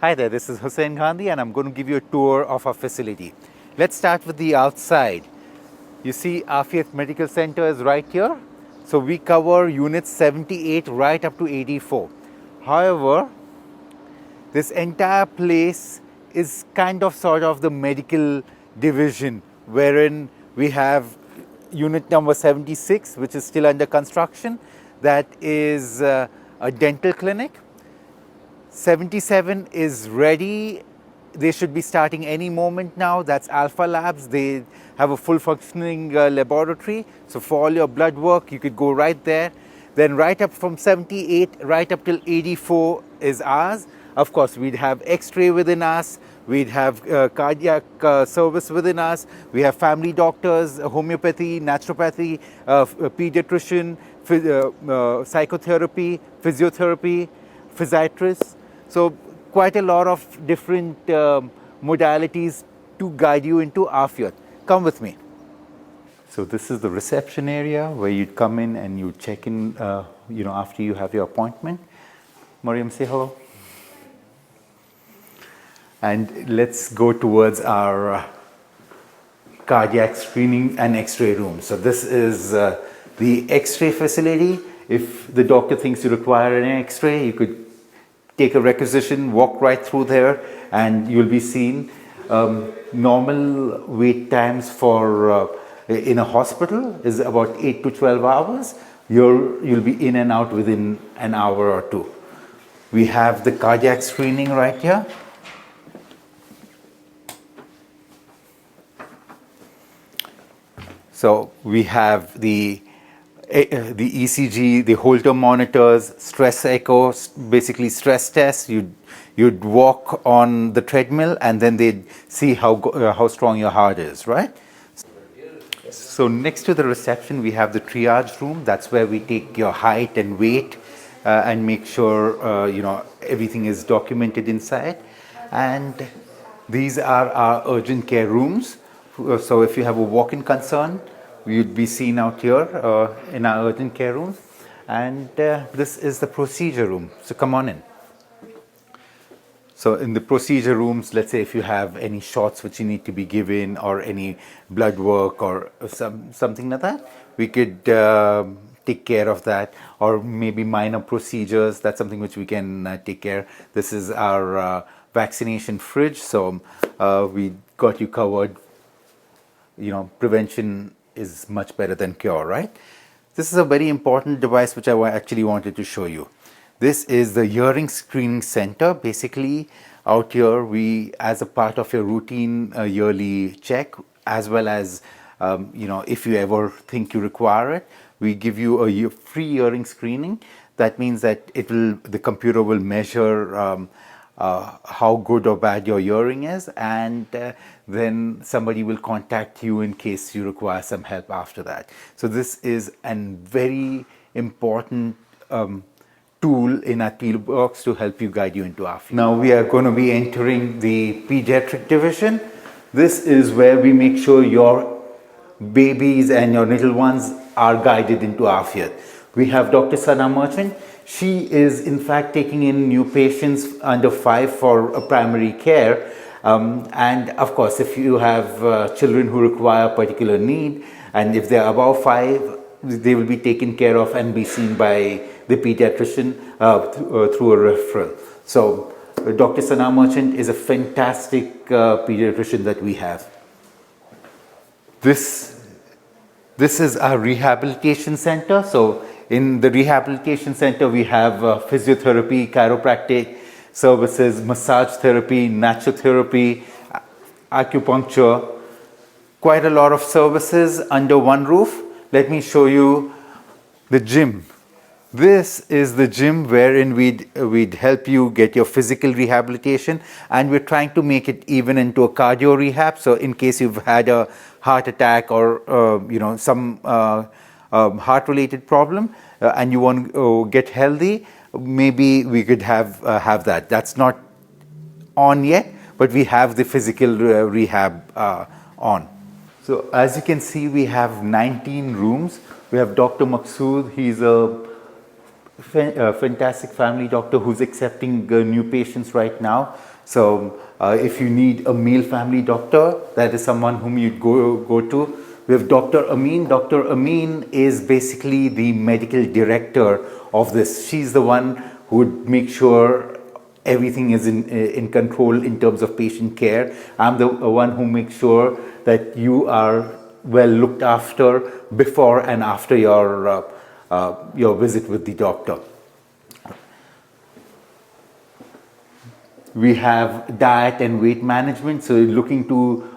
Hi there, this is Hussein Gandhi and I'm going to give you a tour of our facility. Let's start with the outside. You see Aafiyat Medical Center is right here. So we cover units 78 right up to 84. However, this entire place is kind of sort of the medical division wherein we have unit number 76, which is still under construction. That is a dental clinic. 77 is ready. They should be starting any moment now. That's Alpha Labs. They have a full functioning laboratory. So for all your blood work, you could go right there. Then right up from 78, right up till 84 is ours. Of course, we'd have X-ray within us. We'd have cardiac service within us. We have family doctors, homeopathy, naturopathy, pediatrician, psychotherapy, physiotherapy, physiatrists. So quite a lot of different modalities to guide you into Aafiyat. Come with me. So this is the reception area where you'd come in and you check in, after you have your appointment. Mariam, say hello. And let's go towards our cardiac screening and X-ray room. So this is the X-ray facility. If the doctor thinks you require an X-ray, you could take a requisition, walk right through there, and you'll be seen. Normal wait times for in a hospital is about 8 to 12 hours. You'll be in and out within an hour or two. We have the cardiac screening right here. So we have the ECG, the Holter monitors, stress echo, basically stress tests. You'd walk on the treadmill and then they'd see how strong your heart is, right? So next to the reception, we have the triage room. That's where we take your height and weight and make sure everything is documented inside. And these are our urgent care rooms. So if you have a walk-in concern, you'd be seen out here in our urgent care room. And this is the procedure room. So come on in. So in the procedure rooms, let's say if you have any shots which you need to be given or any blood work or something like that, we could take care of that, or maybe minor procedures. That's something which we can take care. This is our vaccination fridge. So we got you covered. Prevention is much better than cure, right? This is a very important device which I actually wanted to show you. This is the hearing screening center. Basically, out here, we, as a part of your routine yearly check, as well as, if you ever think you require it, we give you a free hearing screening. That means that the computer will measure how good or bad your hearing is, and then somebody will contact you in case you require some help after that. So this is a very important tool in our toolbox to help you guide you into Aafiyat. Now we are going to be entering the pediatric division. This is where we make sure your babies and your little ones are guided into Aafiyat. We have Dr. Sana Merchant. She is in fact taking in new patients under 5 for primary care. And of course, if you have children who require particular need, and if they're above 5, they will be taken care of and be seen by the pediatrician through a referral. So Dr. Sana Merchant is a fantastic pediatrician that we have. This is our rehabilitation center. So in the rehabilitation center, we have physiotherapy, chiropractic services, massage therapy, naturotherapy, acupuncture, quite a lot of services under one roof. Let me show you the gym. This is the gym wherein we'd help you get your physical rehabilitation, and we're trying to make it even into a cardio rehab. So in case you've had a heart attack or some heart-related problem and you want to get healthy, maybe we could have that. That's not on yet, but we have the physical rehab on. So as you can see, we have 19 rooms. We have Dr. Maqsood. He's a fantastic family doctor who's accepting new patients right now. So if you need a male family doctor, that is someone whom you'd go to. We have Dr. Amin. Dr. Amin is basically the medical director of this. She's the one who would make sure everything is in control in terms of patient care. I'm the one who makes sure that you are well looked after before and after your visit with the doctor. We have diet and weight management, so looking to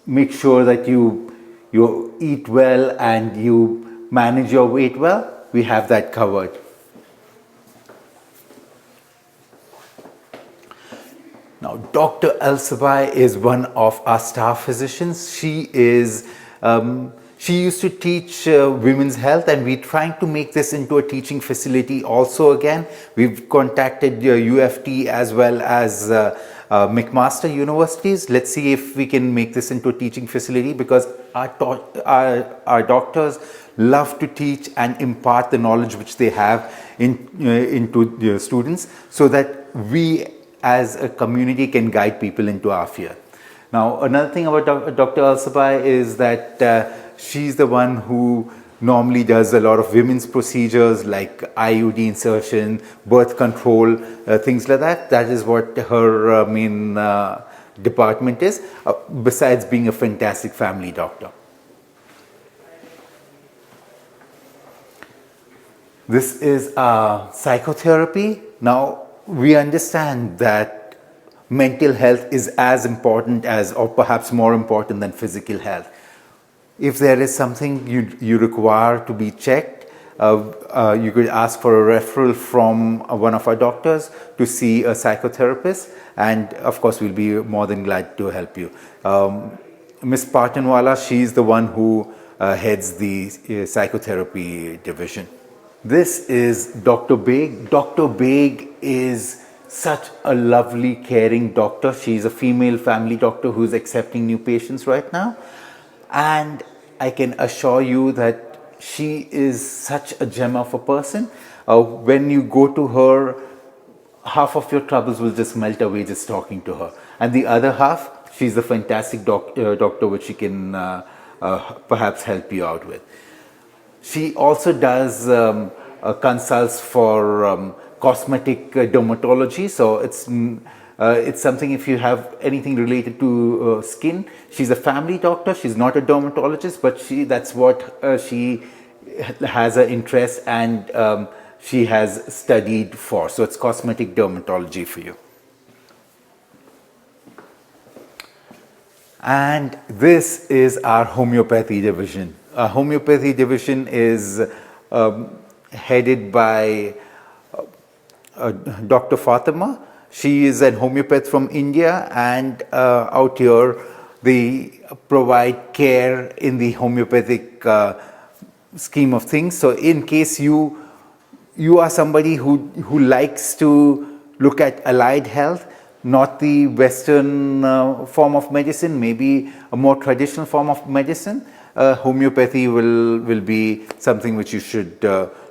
make sure that you eat well and you manage your weight well. We have that covered. Now, Dr. Alsabai is one of our staff physicians. She used to teach women's health, and we're trying to make this into a teaching facility also again. We've contacted UFT as well as McMaster universities. Let's see if we can make this into a teaching facility, because our doctors love to teach and impart the knowledge which they have into the students, so that we as a community can guide people into Aafiyat. Now, another thing about Dr. Alsabai is that she's the one who normally does a lot of women's procedures like IUD insertion, birth control, things like that. That is what her main department is, besides being a fantastic family doctor. This is psychotherapy. Now, we understand that mental health is as important as, or perhaps more important than, physical health. If there is something you require to be checked, you could ask for a referral from one of our doctors to see a psychotherapist, and of course we'll be more than glad to help you. Ms. Patanwala, she's the one who heads the psychotherapy division. This is Dr. Beg. Dr. Beg is such a lovely, caring doctor. She's a female family doctor who's accepting new patients right now. And I can assure you that she is such a gem of a person. When you go to her, half of your troubles will just melt away just talking to her. And the other half, she's a fantastic doctor which she can perhaps help you out with. She also does consults for cosmetic dermatology. So it's something, if you have anything related to skin. She's a family doctor. She's not a dermatologist, but that's what she has an interest, and she has studied for. So it's cosmetic dermatology for you. And this is our homeopathy division. Our homeopathy division is headed by Dr. Fatima. She is a homeopath from India, and out here they provide care in the homeopathic scheme of things. So in case you are somebody who likes to look at allied health, not the Western form of medicine, maybe a more traditional form of medicine, homeopathy will be something which you should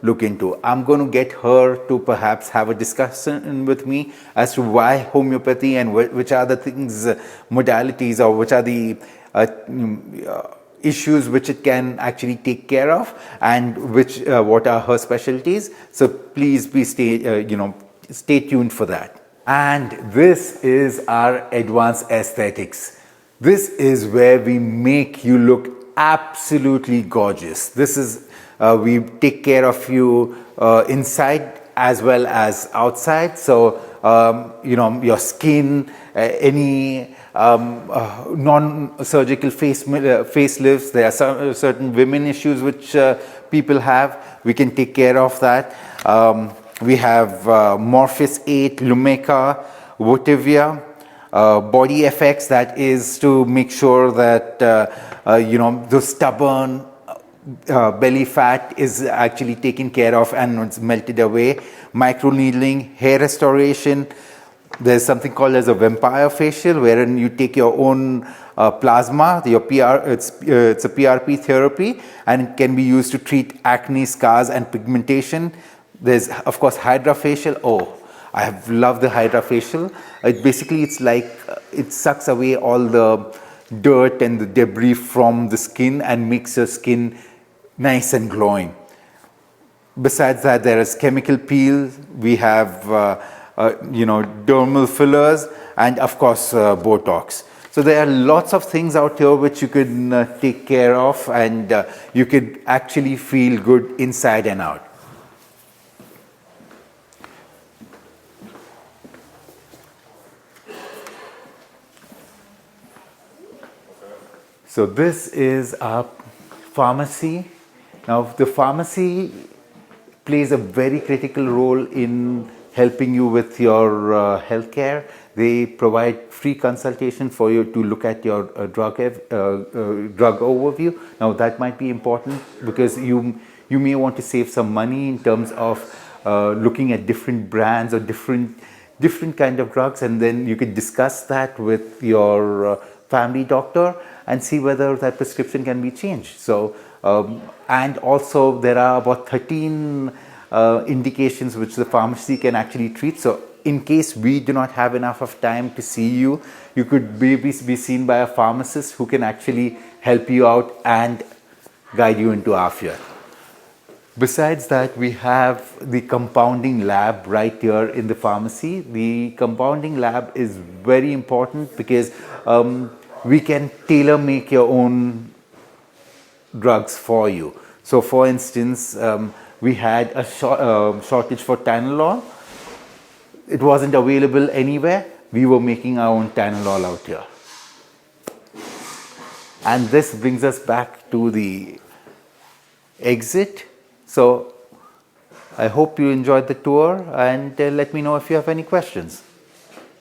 look into. I'm going to get her to perhaps have a discussion with me as to why homeopathy, and which are the things, modalities, or which are the issues which it can actually take care of, and what are her specialties. So please stay tuned for that. And this is our advanced aesthetics. This is where we make you look absolutely gorgeous. This is we take care of you inside as well as outside. So your skin, any non-surgical facelifts. There are certain women issues which people have. We can take care of that. We have Morphis 8, Lumeca, Votivia, Body Effects. That is to make sure that the stubborn belly fat is actually taken care of and it's melted away. Microneedling, hair restoration. There's something called as a vampire facial, wherein you take your own plasma, it's a PRP therapy, and it can be used to treat acne, scars, and pigmentation. There's, of course, HydraFacial. Oh, I have loved the HydraFacial. It's like it sucks away all the dirt and the debris from the skin and makes your skin nice and glowing. Besides that, there is chemical peel. We have, dermal fillers, and of course, Botox. So there are lots of things out here which you can take care of, and you could actually feel good inside and out. So this is our pharmacy. Now the pharmacy plays a very critical role in helping you with your healthcare. They provide free consultation for you to look at your drug overview. Now that might be important because you may want to save some money in terms of looking at different brands or different kind of drugs, and then you could discuss that with your family doctor and see whether that prescription can be changed. So and also there are about 13 indications which the pharmacy can actually treat. So in case we do not have enough of time to see you, you could maybe be seen by a pharmacist who can actually help you out and guide you into Aafiyat. Besides that, we have the compounding lab right here in the pharmacy. The compounding lab is very important because we can tailor make your own drugs for you. So for instance, we had a shortage for Tanolol. It wasn't available anywhere. We were making our own Tanolol out here. And this brings us back to the exit. So I hope you enjoyed the tour, and let me know if you have any questions.